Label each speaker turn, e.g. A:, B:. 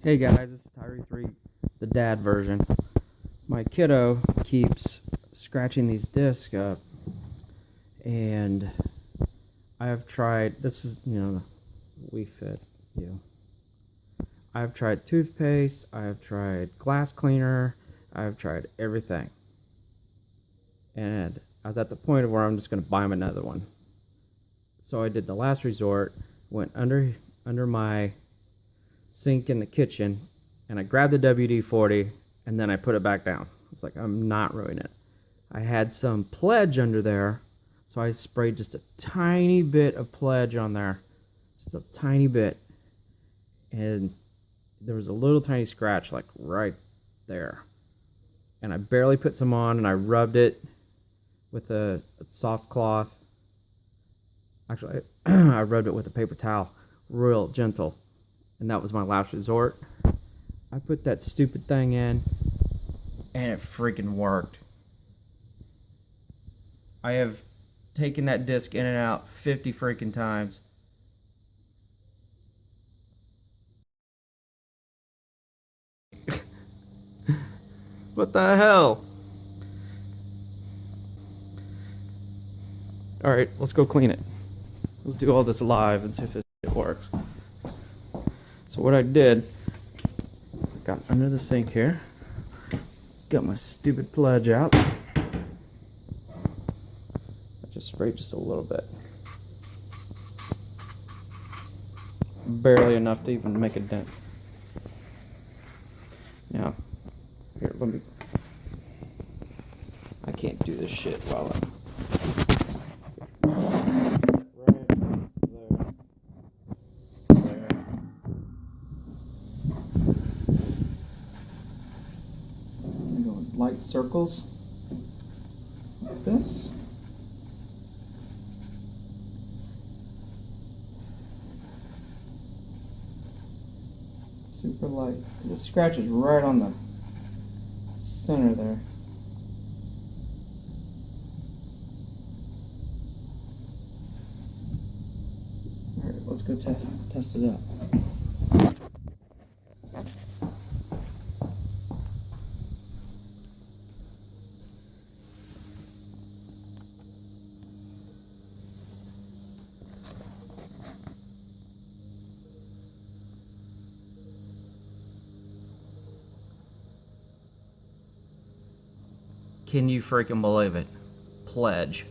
A: Hey guys, this is Tyree3, the dad version. My kiddo keeps scratching these discs up, and I have tried, this is, the Wii Fit U. I've tried toothpaste, I have tried glass cleaner, I have tried everything. And I was at the point of where I'm just going to buy him another one. So I did the last resort, went under my sink in the kitchen, and I grabbed the WD-40 and then I put it back down. I was like, I'm not ruining it. I had some Pledge under there, so I sprayed just a tiny bit of Pledge on there, just a tiny bit, and there was a little tiny scratch like right there, and I barely put some on, and I rubbed it with a soft cloth. Actually, I rubbed it with a paper towel, real gentle, and that was my last resort. I put that stupid thing in, and it freaking worked. I have taken that disc in and out 50 freaking times. What the hell? Alright, let's go clean it. Let's do all this live and see if it works. So what I did, I got under the sink here, got my stupid Pledge out. I just sprayed just a little bit. Barely enough to even make a dent. Now, here, let me... I can't do this shit while I'm... Right there. There. I'm going light circles like this. Super light, because it scratches right on the center there. Alright, let's go test it out. Can you freaking believe it? Pledge.